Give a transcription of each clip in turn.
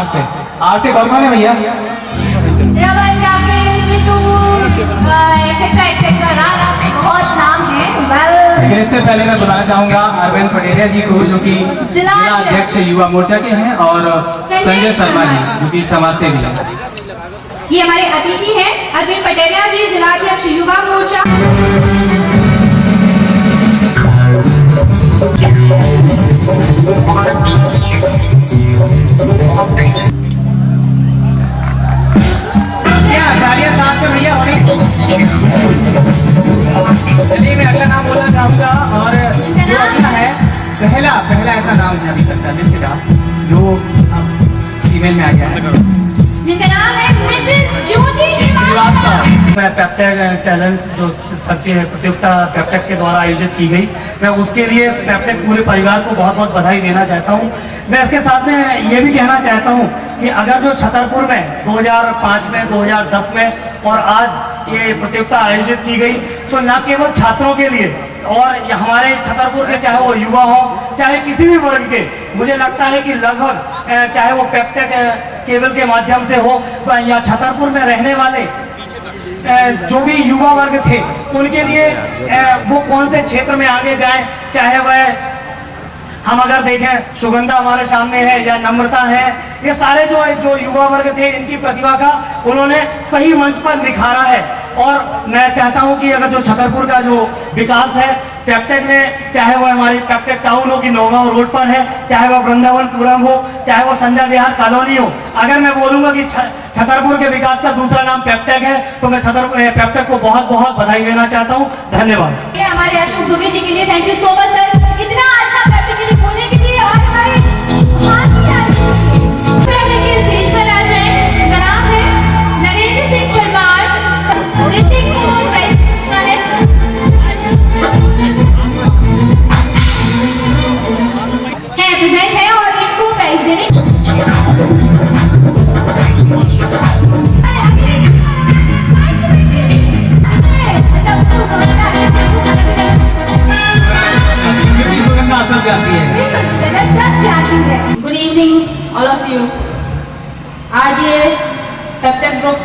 से कौन कौन है भैया? रमन, राकेश, मितुल, एक्सेट्रा एक्सेट्रा, बहुत नाम है। लेकिन इससे पहले मैं बताना चाहूंगा अरविंद पटेरिया जी को, जो कि जिला अध्यक्ष युवा मोर्चा के हैं, और संजय शर्मा जी जो कि समाज सेवी हैं। ये हमारे अतिथि हैं अरविंद पटेरिया जी, जिला अध्यक्ष युवा मोर्चा। भैया चलिए मैं अगला नाम बोलना चाहूंगा, और जो अगला है पहला ऐसा नाम है अभी तक का लिस्ट का जो ईमेल में आ गया है, जिनका नाम है मिसेस ज्योति श्रीवास्तव। मैं पेप्टेक टैलेंट्स जो सर्च प्रतियोगिता पेप्टेक के द्वारा आयोजित की गई, मैं उसके लिए पेप्टेक पूरे परिवार को बहुत बहुत बधाई देना चाहता हूं। मैं इसके साथ में ये भी कहना चाहता हूं कि अगर जो छतरपुर में 2005 में 2010 में और आज ये प्रतियोगिता आयोजित की गई, तो न केवल छात्रों के लिए और हमारे छतरपुर के चाहे वो युवा हो चाहे किसी भी वर्ग के, मुझे लगता है कि लगभग चाहे वो पेप्टेक केबल के माध्यम से हो या छतरपुर में रहने वाले जो भी युवा वर्ग थे उनके लिए वो कौन से क्षेत्र में आगे जाए, चाहे वह हम अगर देखें सुगंधा हमारे सामने है या नम्रता है, ये सारे जो युवा वर्ग थे इनकी प्रतिभा का उन्होंने सही मंच पर निखारा है। और मैं चाहता हूं कि अगर जो छतरपुर का जो विकास है पेप्टेक में, चाहे वो हमारी पेप्टेक टाउन हो कि नौगांव रोड पर है, चाहे वो वृंदावनपुरम हो, चाहे वो संजय विहार कॉलोनी हो, अगर मैं बोलूंगा कि छतरपुर के विकास का दूसरा नाम पेप्टेक है तो मैं पेप्टेक को बहुत बहुत बधाई देना चाहता हूँ। धन्यवाद। हमारे अशोक दुबे जी के लिए thank you so much sir, इतना अच्छा पेप्टेक के लिए बोलने के लिए। और हमारे स्टेज पर आ जाए, उनका नाम है नरेंद्र सिंह परमार, ऋतिक है प्रेजेंट है और इनको प्राइज देने good evening all of you. आज ये पेप्टेक ग्रुप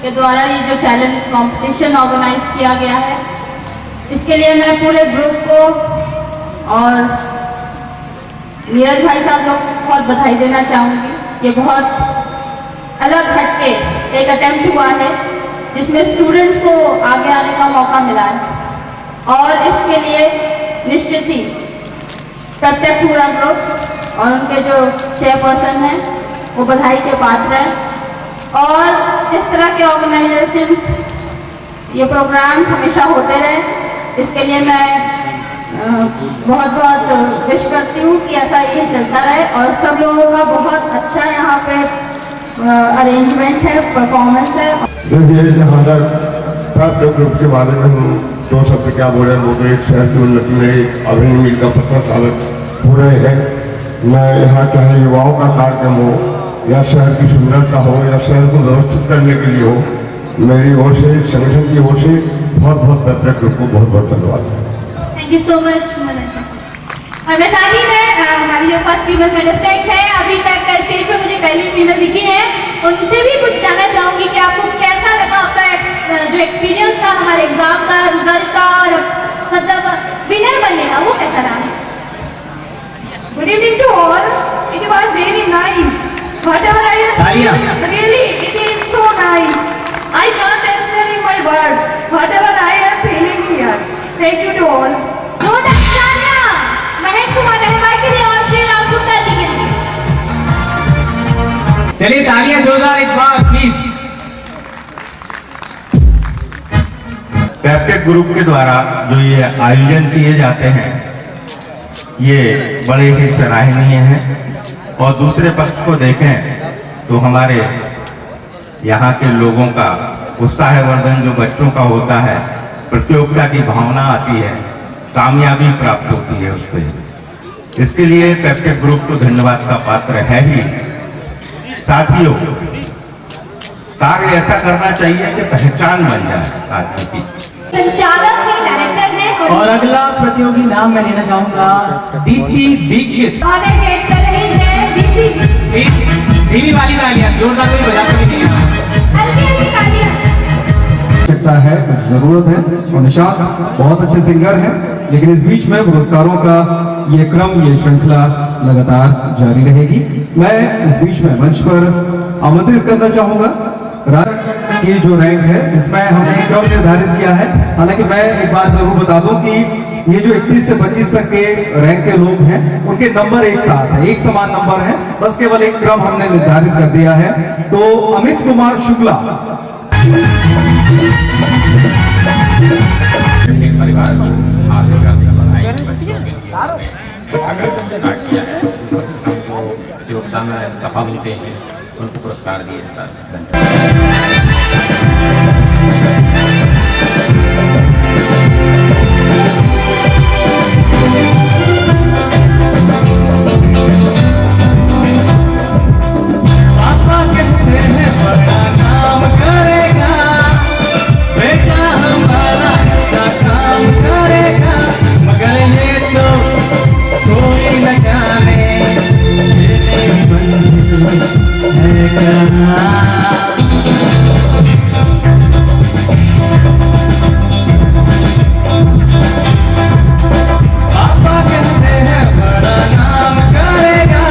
के द्वारा ये जो टैलेंट कंपटीशन ऑर्गेनाइज किया गया है, इसके लिए मैं पूरे ग्रुप को और नीरज भाई साहब लोग को बहुत बधाई देना चाहूँगी। ये बहुत अलग हटके एक अटेम्प्ट हुआ है जिसमें स्टूडेंट्स को आगे आने का मौका मिला है, और इसके लिए निश्चित ही पेप्टेक पूरा ग्रुप और उनके जो चेयरपर्सन हैं वो बधाई के पात्र हैं। और इस तरह के ऑर्गेनाइजेशंस, ये प्रोग्राम्स हमेशा होते रहे, इसके लिए मैं बहुत बहुत विश करती हूँ कि ऐसा ये चलता रहे। और सब लोगों का बहुत अच्छा यहाँ पे अरेंजमेंट है, परफॉर्मेंस है। देखिए, जहाँ तक पेप्टेक ग्रुप के बारे में हम दो शब्द क्या बोले, वो तो एक शहर की उन्नति में एक अभिन्न मील का पत्थर साबित हो रहे हैं। मैं यहाँ चाहे युवाओं का कार्यक्रम हो या शहर की सुंदरता हो या शहर को व्यवस्थित करने के लिए हो, मेरी ओर से संगठन की ओर से बहुत बहुत पेप्टेक ग्रुप को बहुत बहुत धन्यवाद। Thank you so much. और मैं साथ ही में हमारी जो फर्स्ट फीमेल कंटेस्टेंट है, अभी तक स्टेज पर मुझे पहली फीमेल दिखी है, उनसे भी कुछ जानना चाहूंगी कि आपको कैसा लगा आपका जो एक्सपीरियंस था हमारे एग्जाम का, रिजल्ट का, और मतलब विनर बनने का, वो कैसा रहा? Good evening to all. It was very nice. Whatever I have, really, it is so nice. I can't explain in my words whatever I am feeling here. Thank you to all. Mahesh Kumar Rahman के लिए और श्री राम गुप्ता जी के लिए। चलिए तालियां जोरदार एक बार please. पेप्टेक group के द्वारा जो ये आयोजन किए जाते हैं ये बड़े ही सराहनीय हैं। और दूसरे पक्ष को देखें तो हमारे यहाँ के लोगों का उत्साहवर्धन जो बच्चों का होता है, प्रतियोगिता की भावना आती है, कामयाबी प्राप्त होती है उससे। इसके लिए पेप्टेक ग्रुप तो धन्यवाद का पात्र है ही। साथियों, कार्य ऐसा करना चाहिए कि पहचान बन जाए आदमी की। संचालक है, डायरेक्टर है। और अगला प्रतियोगी नाम मैं लेना चाहूंगा दीप्ति दीक्षित। कर रहे हैं दीप्ति धीमी वाली तालियां, जोरदार कोई बजाते भी नहीं है। हल्की हल्की तालियां। आवश्यकता है, कुछ जरूरत है, और निशांत बहुत अच्छे सिंगर हैं, लेकिन इस बीच में पुरस्कारों का ये क्रम, ये श्रृंखला लगातार जारी रहेगी। मैं इस बीच में मंच पर आमंत्रित करना चाहूंगा की जो रैंक है, जिसमें हमने एक क्रम निर्धारित किया है। हालांकि मैं एक बात जरूर बता दूं कि ये जो 31 से 25 तक के रैंक के लोग हैं, उनके नंबर एक साथ है, एक समान नंबर है, बस केवल एक क्रम हमने निर्धारित कर दिया है। तो अमित कुमार शुक्ला परिवार को हार्दिक हार्दिक बधाई। बच्चों के लिए अच्छा स्टार्ट किया है, प्रतियोगिता में सफल होते हैं उनको पुरस्कार दिए जाता है। पापा कहते हैं बड़ा नाम करेगा, बेटा हमारा ऐसा काम करेगा, मगर ये तो कोई न जाने ये मेरी मंजिल है कहाँ। पापा कहते हैं बड़ा नाम करेगा,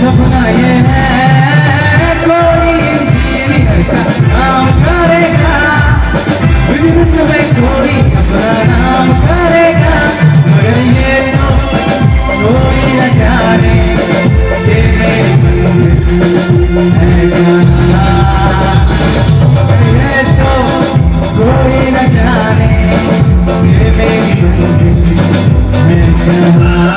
सपना ये है कोई ऐसा काम करेगा, बिजनेस में कोई अपना नाम करेगा, मगर ये तो कोई न जाने ये मेरी मंजिल है कहाँ। ये तो कोई न जाने ये मेरी मंजिल है कहाँ।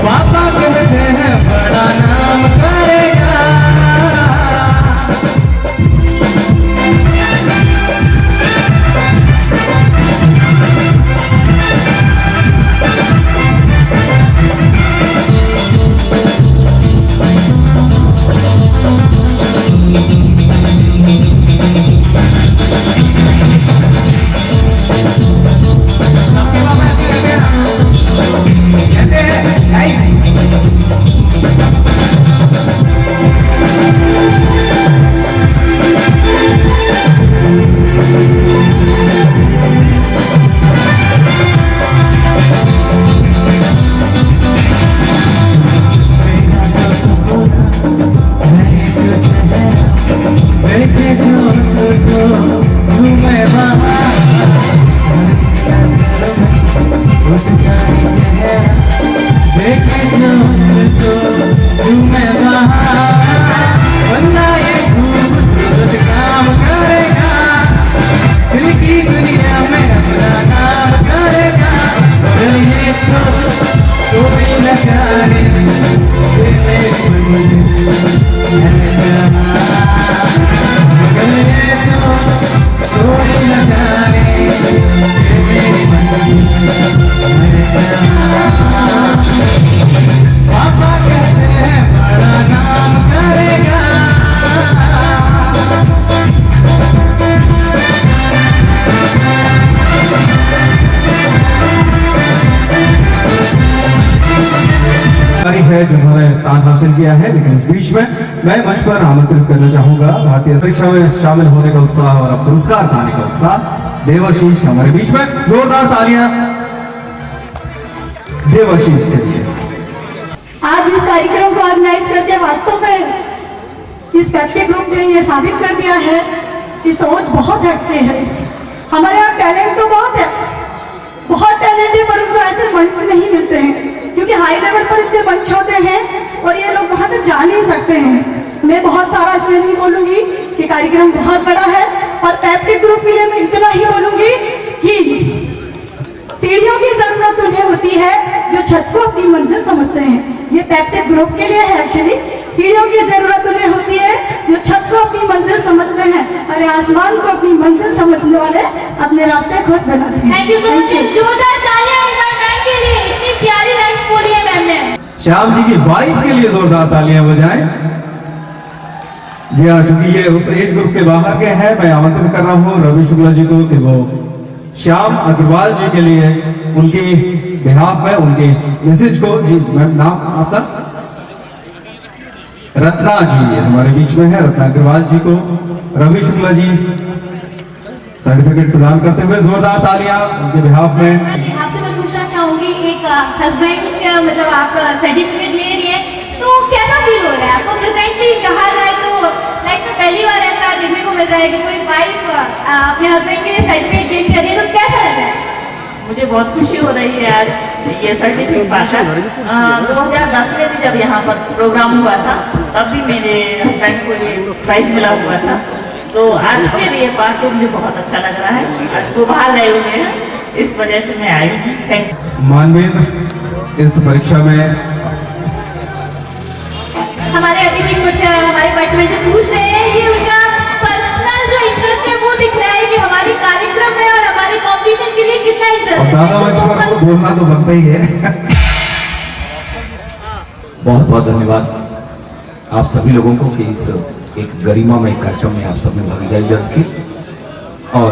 पापा कहते हैं बड़ा नाम करेगा, है जिन्होंने स्थान हासिल किया है। लेकिन इस बीच में मैं मंच पर आमंत्रित करना चाहूंगा भारतीय परीक्षा में शामिल होने का उत्साह और अब पुरस्कार पाने का उत्साह देवाशीष हमारे बीच में। जोरदार तालियां देवाशीष के लिए। आज इस कार्यक्रम को ऑर्गेनाइज करके वास्तव में इस पैप्टे ग्रुप ने ये साबित कर दिया है कि सोच बहुत हटके है। हमारे यहाँ टैलेंट तो बहुत है, बहुत टैलेंट है, पर उनको ऐसे मंच नहीं मिलते हैं क्योंकि हाई लेवल पर इतने मंच होते हैं और ये लोग मैं बहुत सारा इसमें नहीं बोलूंगी कि कार्यक्रम बहुत बड़ा है, और पेप्टिक ग्रुप के लिए मैं इतना ही बोलूंगी कि सीढ़ियों की जरूरत उन्हें होती है जो छत को अपनी मंजिल समझते हैं। ये पेप्टिक ग्रुप के लिए है एक्चुअली। सीढ़ियों की जरूरत उन्हें होती है जो छत को अपनी मंजिल समझते हैं, और आसमान को अपनी मंजिल समझने वाले अपने रास्ते खुद बनाते हैं। Thank you so much. जोरदार तालियां एक बार मैम के लिए, इतनी प्यारी लाइन्स बोली है मैम ने। श्याम जी की वाइफ के लिए जोरदार तालियां बजाएं। जी हाँ, चूंकि ये उस एज ग्रुप के बाहर के हैं, मैं आमंत्रित कर रहा हूँ रवि शुक्ला जी को कि वो श्याम अग्रवाल जी के लिए उनके बिहाफ में उनके मैसेज को, जी मैम नाम आपका? रत्ना जी हमारे बीच में है, रत्ना अग्रवाल जी को रवि शुक्ला जी सर्टिफिकेट प्रदान करते हुए जोरदार तालियां उनके बिहाफ में। आपसे मैं पूछना चाहूंगी, एक हस्बैंड का मतलब आप सर्टिफिकेट ले रही है तो कैसा फील हो रहा है आपको? प्रेजेंटली कहा जाए तो लाइक में पहली बार ऐसा देखने को मिल रहा है कि कोई वाइफ अपने हस्बैंड के लिए सर्टिफिकेट गेन कर रही है, तो कैसा लग रहा है? मुझे बहुत खुशी हो रही है आज ये सर्टिफिकेट पाकर। 2010 में भी जब यहाँ पर प्रोग्राम हुआ था तब भी मेरे हस्बैंड को ये प्राइज मिला हुआ था, तो आज फिर ये पार्ट तो मुझे बहुत अच्छा लग रहा है। आज वो बाहर गए हुए हैं, इस वजह से मैं आई हूँ। Thank you. मानवेंद्र इस परीक्षा में हमारे अतिथि कुछ हमारे पार्टिसिपेंट से पूछ रहे हैं, ये उनका पर्सनल जो इंटरेस्ट है वो दिख रहा है कि हमारे कार्यक्रम में और हमारे कंपटीशन के लिए कितना इंटरेस्ट है। तो बोलना तो बनता ही है। बहुत बहुत धन्यवाद आप सभी लोगों को कि इस एक गरिमामय कार्यक्रम में आप सबने भागीदारी दर्ज की, और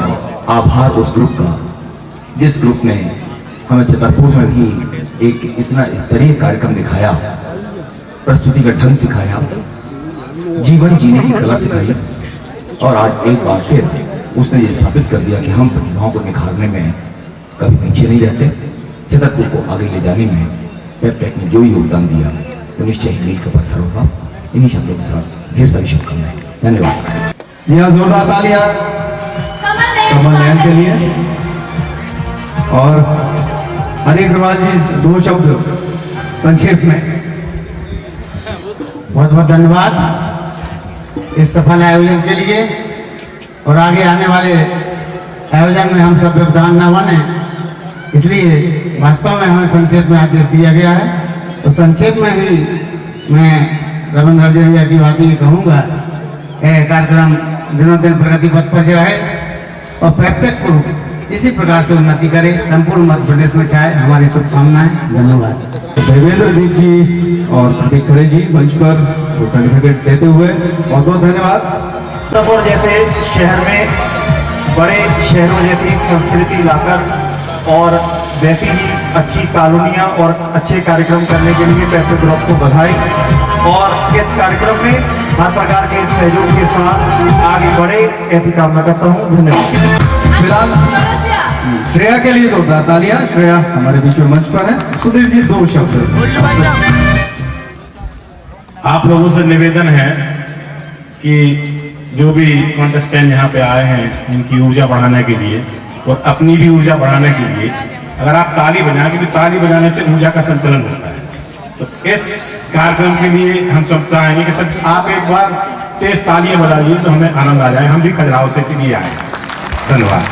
आभार उस ग्रुप का जिस ग्रुप ने हमें छतरपुर में भी एक इतना स्तरीय कार्यक्रम दिखाया, प्रस्तुति का ढंग सिखाया, जीवन जीने की कला सिखाई, और आज एक बार फिर उसने ये स्थापित कर दिया कि हम प्रतिभाओं को निखारने में कभी पीछे नहीं रहते। छतरपुर को आगे ले जाने में पेप्टेक ने जो योगदान दिया तो निश्चय ही मील का पत्थर होगा। इन्हीं शब्दों के साथ ढेर सारी शुभकामनाएं। धन्यवाद। जी हाँ, जोरदार तालियां कमल नयन के लिए। और हरि अग्रवाल जी 2 शब्द संक्षेप में। बहुत बहुत धन्यवाद इस सफल आयोजन के लिए, और आगे आने वाले आयोजन में हम सब व्यवधान न बने, इसलिए वास्तव में हमें संक्षेप में आदेश दिया गया है। तो संक्षेप में ही मैं रविंद्र भैया की बात ये कहूँगा, कार्यक्रम दिनों दिन प्रगति पथ पर रहे और पेप्टेक को इसी प्रकार से उन्नति करे, संपूर्ण मध्य प्रदेश में छाए, हमारी शुभकामनाएं। धन्यवाद। देवेंद्र जी की और प्रतीक खरे जी मंच पर सर्टिफिकेट देते हुए बहुत बहुत धन्यवाद। छतरपुर जैसे शहर में बड़े शहरों जैसी संस्कृति लाकर और वैसी ही अच्छी कॉलोनियां और अच्छे कार्यक्रम करने के लिए पेप्टेक ग्रुप को बधाई, और इस कार्यक्रम में हर प्रकार के सहयोग के साथ आगे बढ़े, ऐसी कामना करता हूँ। धन्यवाद। फिलहाल श्रेया के लिए जोरदार तालियां। श्रेया हमारे बीच में मंच पर है। सुधीर जी 2 शब्द। आप लोगों से निवेदन है कि जो भी कॉन्टेस्टेंट यहाँ पे आए हैं इनकी ऊर्जा बढ़ाने के लिए और अपनी भी ऊर्जा बढ़ाने के लिए अगर आप ताली बजाएं, क्योंकि ताली बजाने से ऊर्जा का संचलन होता है, तो इस कार्यक्रम के लिए हम सब चाहेंगे कि सब आप एक बार तेज तालियां बजाइए तो हमें आनंद आ जाए। हम भी खजुराहो से इसीलिए आए। धन्यवाद।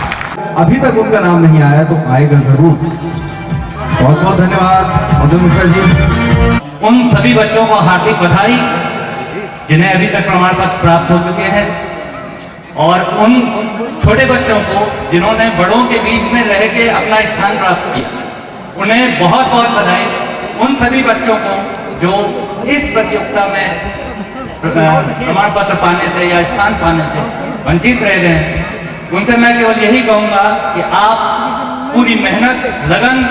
अभी तक उनका नाम नहीं आया तो आएगा जरूर। बहुत बहुत धन्यवाद मधु मिश्रा जी। उन सभी बच्चों को हार्दिक बधाई जिन्हें अभी तक प्रमाण पत्र प्राप्त हो चुके हैं, और उन छोटे बच्चों को जिन्होंने बड़ों के बीच में रह के अपना स्थान प्राप्त किया, उन्हें बहुत बहुत बधाई। उन सभी बच्चों को जो इस प्रतियोगिता में प्रमाण पत्र पाने से या स्थान पाने से वंचित रह गए हैं, उनसे मैं केवल यही कहूंगा कि आप पूरी मेहनत, लगन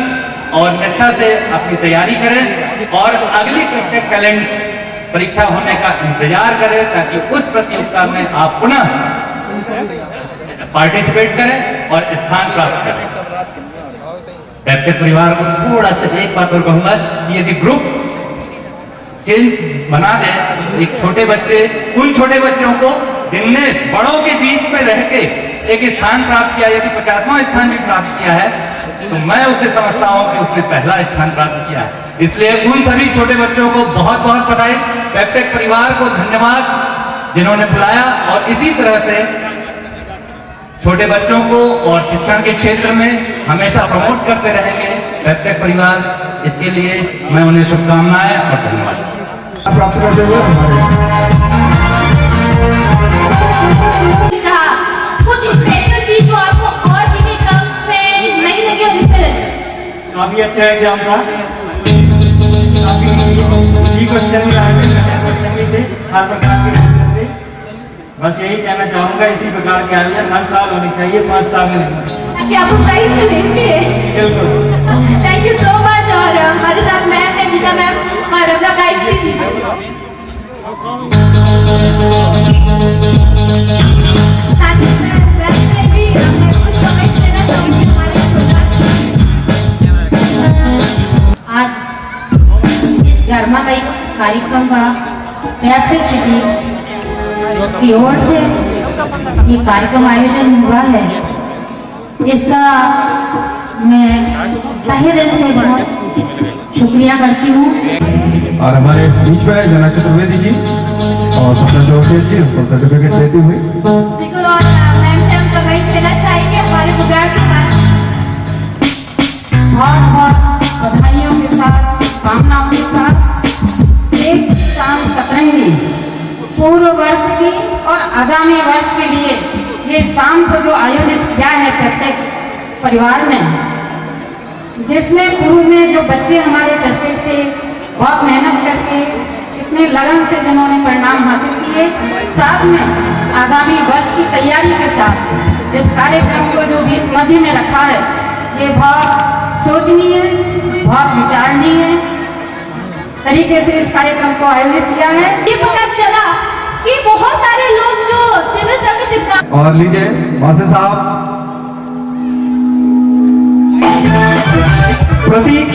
और निष्ठा से अपनी तैयारी करें और अगली पेप्टेक टैलेंट परीक्षा होने का इंतजार करें, ताकि उस प्रतियोगिता में आप पुनः पार्टिसिपेट करें और स्थान प्राप्त करें। पेप्टेक परिवार को थोड़ा सा एक बात और कहूंगा कि यदि ग्रुप चेंज बना दें, एक छोटे बच्चे, उन छोटे बच्चों को जिनने बड़ों के बीच में रह के एक स्थान प्राप्त किया, यदि 50वां स्थान भी प्राप्त किया है, तो मैं उसे समझता हूं कि उसने पहला स्थान प्राप्त किया है। इसलिए उन सभी छोटे बच्चों को बहुत बहुत बधाई, पेप्टेक परिवार को धन्यवाद। जिन्होंने बुलाया और इसी तरह से छोटे बच्चों को और शिक्षण के क्षेत्र में हमेशा प्रमोट करते रहेंगे पेप्टेक परिवार। इसके लिए मैं उन्हें शुभकामनाएं और धन्यवाद प्राप्त करते हुए कुछ स्पेशल चीज जो आपको और टीवी ड्रम्स में नहीं लगी और इसमें लगी। काफी अच्छा एग्जाम था, काफी इजी क्वेश्चन भी आए थे, क्वेश्चन भी थे, हर प्रकार के क्वेश्चन थे। बस यही कहना चाहूंगा, इसी प्रकार के आयोजन हर साल होनी चाहिए, 5 साल में नहीं। ताकि आपको प्राइज मिले इसलिए। बिल्कुल। Thank you so much. और हमारे साथ मैम है गीता मैम, और अपना प्राइज प्लीज लीजिए। साथ ही मैं भी कुछ कमेंट देना चाहूंगी हमारे आज इस गर्मामयी कार्यक्रम का पेप्टेक सिटी की ओर से ये कार्यक्रम आयोजन हुआ है, इसका मैं तहे दिल से बहुत शुक्रिया करती हूँ। और हमारे बीच में जना चतुर्वेदी जी और सपना जोशी जी उनको सर्टिफिकेट देती हुई। बिल्कुल। और मैम से हम कमेंट लेना चाहेंगे हमारे प्रोग्राम के बाद। बहुत बहुत बधाइयों के साथ, शुभकामनाओं के साथ एक शाम सतरंगी पूर्व वर्ष की और आगामी वर्ष के लिए ये शाम को जो आयोजित किया है पेप्टेक परिवार ने, जिसमें पूर्व में जो बच्चे हमारे टेस्टेड थे, बहुत मेहनत करके इतने लगन से जिन्होंने परिणाम हासिल किए, साथ में आगामी वर्ष की तैयारी के साथ इस कार्यक्रम को जो बीच मध्य में रखा है, ये बहुत सोचनीय, बहुत विचारणीय तरीके से इस कार्यक्रम को आयोजित किया है। ये पता चला कि बहुत सारे लोग जो सिविल सर्विस एग्जाम। और लीजिए वासे साहब प्रतीक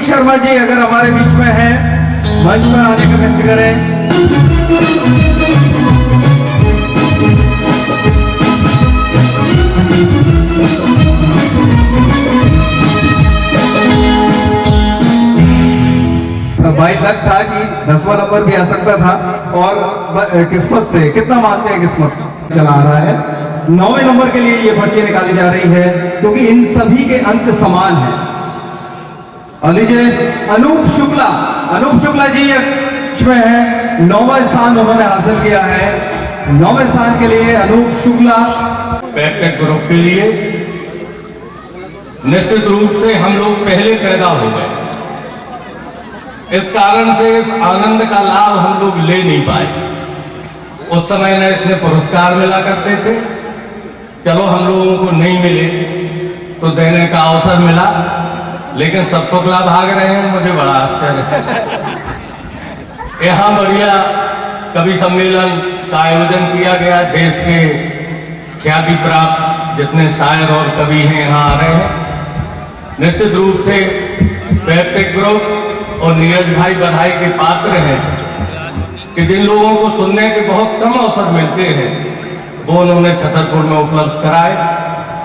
शर्मा जी अगर हमारे बीच में है, मंच पर आने का व्यक्त करें। भाई लग था कि 10वां नंबर भी आ सकता था, और किस्मत से कितना मानते हैं, किस्मत चला आ रहा है। 9वें नंबर के लिए ये पर्ची निकाली जा रही है, क्योंकि इन सभी के अंक समान हैं। और लीजिए अनूप शुक्ला जी में है, 9वां स्थान उन्होंने हासिल किया है। 9वें स्थान के लिए अनूप शुक्ला। पेप्टेक ग्रुप के लिए निश्चित रूप से हम लोग पहले पैदा हो गए, इस कारण से इस आनंद का लाभ हम लोग ले नहीं पाए। उस समय न इतने पुरस्कार मिला करते थे, चलो हम लोगों को नहीं मिले तो देने का अवसर मिला, लेकिन सब शुक्ला भाग रहे हैं, मुझे बड़ा आश्चर्य है। यहाँ बढ़िया कवि सम्मेलन का आयोजन किया गया, देश के ख्याति प्राप्त जितने शायर और कवि हैं यहाँ आ रहे हैं। निश्चित रूप से पेप्टेक ग्रुप और नीरज भाई बधाई के पात्र हैं कि जिन लोगों को सुनने के बहुत कम अवसर मिलते हैं, वो उन्होंने छतरपुर में उपलब्ध कराए।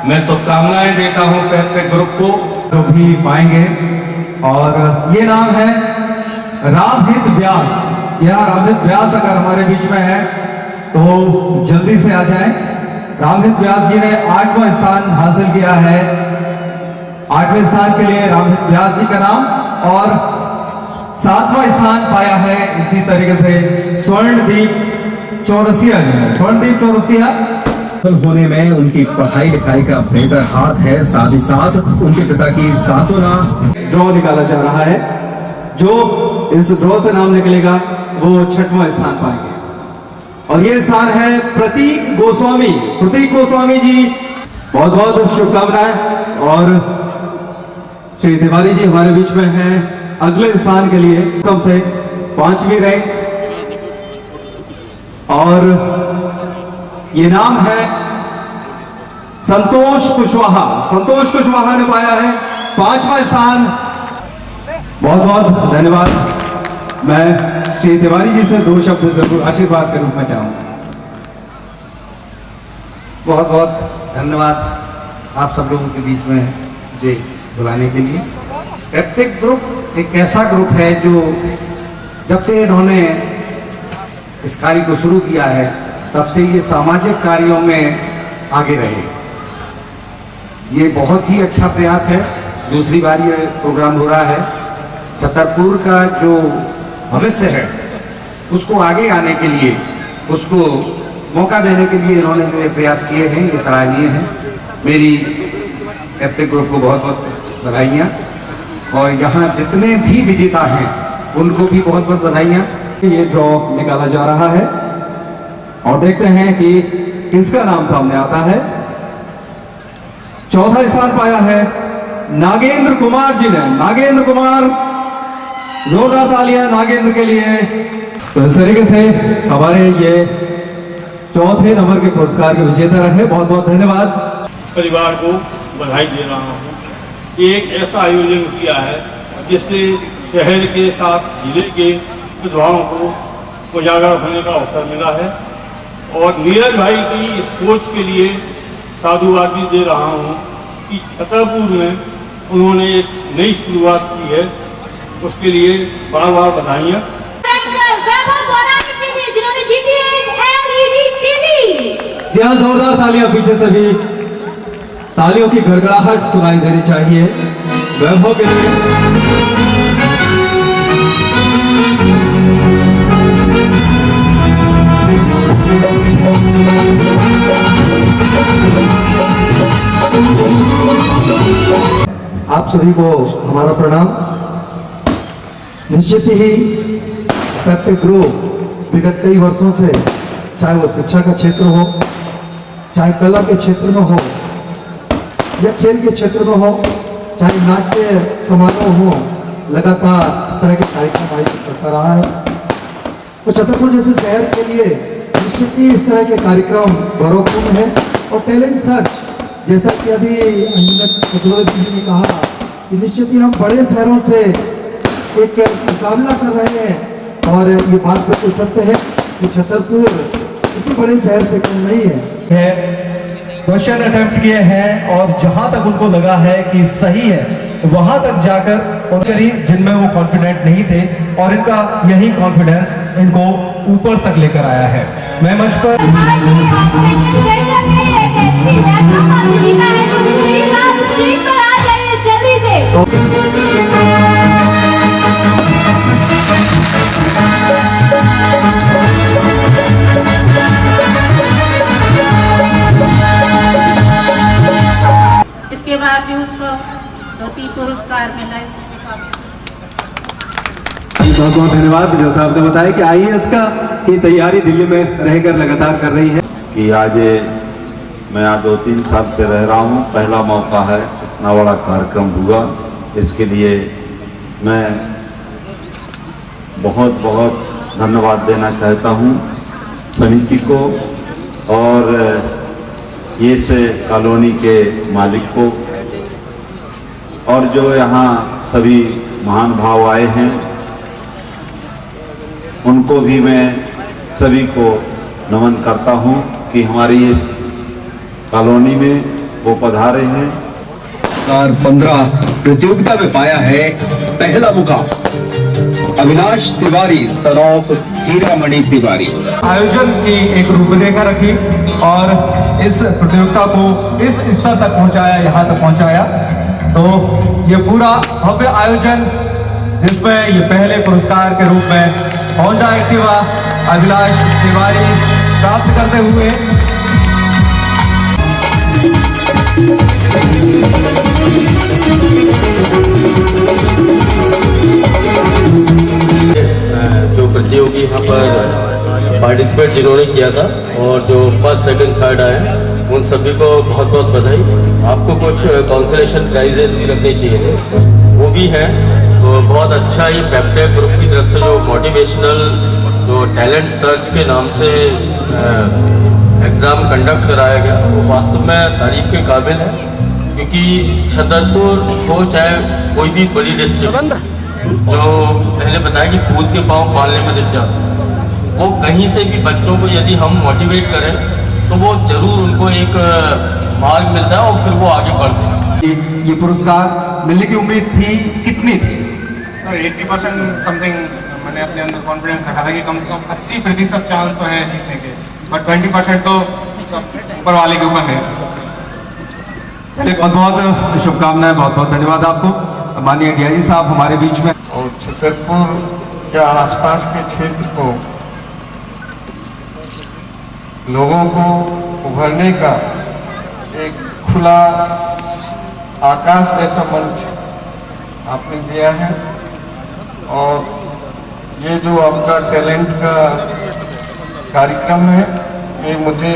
मैं शुभकामनाएं देता हूं पेप्टेक ग्रुप को, जो भी पाएंगे। और ये नाम है रामहित व्यास। यह रामहित व्यास अगर हमारे बीच में है तो जल्दी से आ जाएं। रामहित व्यास जी ने 8वां स्थान हासिल किया है। 8वें स्थान के लिए रामहित व्यास जी का नाम, और 7वां स्थान पाया है इसी तरीके से स्वर्णदीप चौरसिया जी। स्वर्णदीप चौरसिया होने में उनकी पढ़ाई लिखाई का बेहतर हाथ है, साथ ही साथ उनके पिता की सांत्वना। ड्रॉ निकाला जा रहा है, जो इस ड्रॉ से नाम निकलेगा वो 6वां स्थान पाएंगे। और ये स्थान है प्रतीक गोस्वामी जी, बहुत बहुत शुभकामनाएं। और श्री तिवारी जी हमारे बीच में हैं अगले स्थान के लिए, सबसे 5वीं रैंक। और ये नाम है संतोष कुशवाहा ने पाया है 5वां स्थान। बहुत बहुत धन्यवाद। मैं श्री तिवारी जी से 2 शब्द जरूर आशीर्वाद के रूप में चाहूंगा। बहुत बहुत धन्यवाद आप सब लोगों के बीच में मुझे बुलाने के लिए। पेप्टेक ग्रुप एक ऐसा ग्रुप है जो जब से इन्होंने इस कार्य को शुरू किया है तब से ये सामाजिक कार्यों में आगे रहे। ये बहुत ही अच्छा प्रयास है। दूसरी बार ये प्रोग्राम हो रहा है। छतरपुर का जो भविष्य है उसको आगे आने के लिए, उसको मौका देने के लिए इन्होंने जो ये प्रयास किए हैं ये सराहनीय है। मेरी पेप्टेक ग्रुप को बहुत बहुत बधाइयाँ और यहाँ जितने भी विजेता हैं उनको भी बहुत बहुत बधाइयाँ। ये ड्रॉ निकाला जा रहा है और देखते हैं कि किसका नाम सामने आता है। चौथा स्थान पाया है नागेंद्र कुमार जी ने। नागेंद्र कुमार, जोरदार तालियां नागेंद्र के लिए। तो इस तरीके से हमारे ये चौथे नंबर के पुरस्कार के विजेता रहे। बहुत बहुत धन्यवाद। परिवार को बधाई दे रहा हूँ। एक ऐसा आयोजन किया है जिससे शहर के साथ जिले के विधवाओं को उजागर होने का अवसर मिला है और नीरज भाई की इस सोच के लिए साधुवाद भी दे रहा हूँ कि छतरपुर में उन्होंने एक नई शुरुआत की है, उसके लिए बार बार बधाइयाँ। जिन्होंने जीती है LED टीवी। जी हाँ, जोरदार तालियां पीछे से भी तालियों की गड़गड़ाहट सुनाई देनी चाहिए वैभव के लिए। आप सभी को हमारा प्रणाम। निश्चित ही पेप्टेक ग्रुप विगत कई वर्षों से, चाहे वो शिक्षा का क्षेत्र हो, चाहे कला के क्षेत्र में हो या खेल के क्षेत्र में हो, चाहे नाट्य समारोह हो, लगातार इस तरह के कार्यक्रम आयोजित करता रहा है। तो छतरपुर जैसे शहर के लिए निश्चित ही इस तरह के कार्यक्रम गौरवपूर्ण है। और टैलेंट सर्च, जैसा कि अभी चतुर्वेदी जी ने कहा कि निश्चित ही हम बड़े शहरों से एक मुकाबला कर रहे हैं और ये बात बिल्कुल सत्य है कि छतरपुर किसी बड़े शहर से कम नहीं है। क्वेश्चन अटेम्प्ट किए हैं और जहां तक उनको लगा है कि सही है वहां तक जाकर उन करीब जिनमें वो कॉन्फिडेंट नहीं थे और इनका यही कॉन्फिडेंस इनको ऊपर तक लेकर आया है। मैं मंच पर जल्दी से इसके बाद भी उसको 2-3 पुरस्कार मिला। बहुत बहुत धन्यवाद। जैसा आपने बताया कि IAS का की तैयारी दिल्ली में रहकर लगातार कर रही है। कि आज मैं यहाँ 2-3 साल से रह रहा हूँ, पहला मौका है, इतना बड़ा कार्यक्रम हुआ, इसके लिए मैं बहुत बहुत धन्यवाद देना चाहता हूँ समिति को और ये से कॉलोनी के मालिक को और जो यहाँ सभी महान भाव आए हैं उनको भी मैं सभी को नमन करता हूँ कि हमारी इस कॉलोनी में वो पधारे हैं। 15 प्रतियोगिता में पाया है पहला मुकाम अविनाश तिवारी सन ऑफ हीरामणि तिवारी। आयोजन की एक रूपरेखा रखी और इस प्रतियोगिता को इस स्तर तक पहुंचाया, यहाँ तक पहुंचाया। तो ये पूरा भव्य आयोजन जिसमें ये पहले पुरस्कार के रूप में होंडा एक्टिवा अभिलाष तिवारी प्राप्त करते हुए जो प्रतियोगी यहाँ पर पार्टिसिपेट जिन्होंने किया था और जो फर्स्ट सेकंड थर्ड आए उन सभी को बहुत बहुत बधाई। आपको कुछ कॉन्सोलेशन प्राइजेस भी रखने चाहिए थे, वो भी हैं। तो बहुत अच्छा ये पेप्टेक ग्रुप की तरफ से जो मोटिवेशनल जो टैलेंट सर्च के नाम से एग्ज़ाम कंडक्ट कराया गया वो वास्तव में तारीफ के काबिल है, क्योंकि छतरपुर हो चाहे कोई भी बड़ी डिस्ट्रिक्ट, जो पहले बताया कि कूद के पाँव पालने में दिख जाता, वो कहीं से भी बच्चों को यदि हम मोटिवेट करें तो वो जरूर उनको एक मार्ग मिलता है और फिर वो आगे बढ़ते हैं। ये पुरस्कार मिलने की उम्मीद थी, कितनी थी? सर 80% समथिंग मैंने मैंने अपने अंदर कॉन्फिडेंस रखा था कि कम से कम 80% चांस तो है जीतने के, बट 20% तो सब ऊपर वाले के ऊपर है। चलिए, बहुत बहुत शुभकामनाएं, बहुत बहुत धन्यवाद आपको। माननीय डीआईजी साहब हमारे बीच में। और छतरपुर के आसपास के क्षेत्र को लोगों को उभरने का एक खुला आकाश जैसा मंच आपने दिया है। और ये जो आपका टैलेंट का कार्यक्रम है, ये मुझे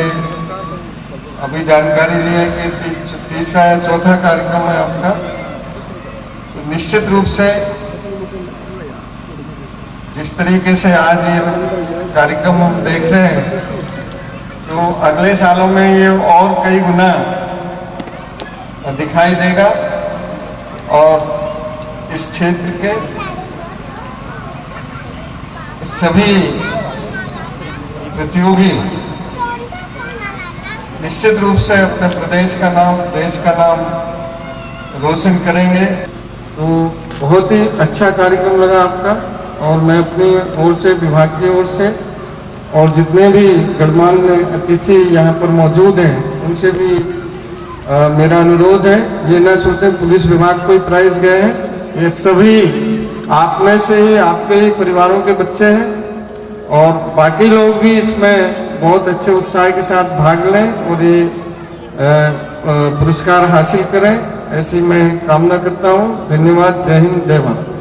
अभी जानकारी ली है कि तीसरा या चौथा कार्यक्रम है आपका। तो निश्चित रूप से जिस तरीके से आज ये कार्यक्रम हम देख रहे हैं, तो अगले सालों में ये और कई गुना दिखाई देगा और इस क्षेत्र के सभी प्रतियोगी निश्चित रूप से अपने प्रदेश का नाम, देश का नाम रोशन करेंगे। तो बहुत ही अच्छा कार्यक्रम लगा आपका, और मैं अपनी ओर से, विभाग की ओर से, और जितने भी गणमान्य अतिथि यहाँ पर मौजूद हैं उनसे भी मेरा अनुरोध है, ये न सोचें पुलिस विभाग को ही प्राइज गए हैं, ये सभी आप में से ही, आपके ही परिवारों के बच्चे हैं, और बाकी लोग भी इसमें बहुत अच्छे उत्साह के साथ भाग लें और ये पुरस्कार हासिल करें, ऐसी मैं कामना करता हूँ। धन्यवाद। जय हिंद, जय भारत।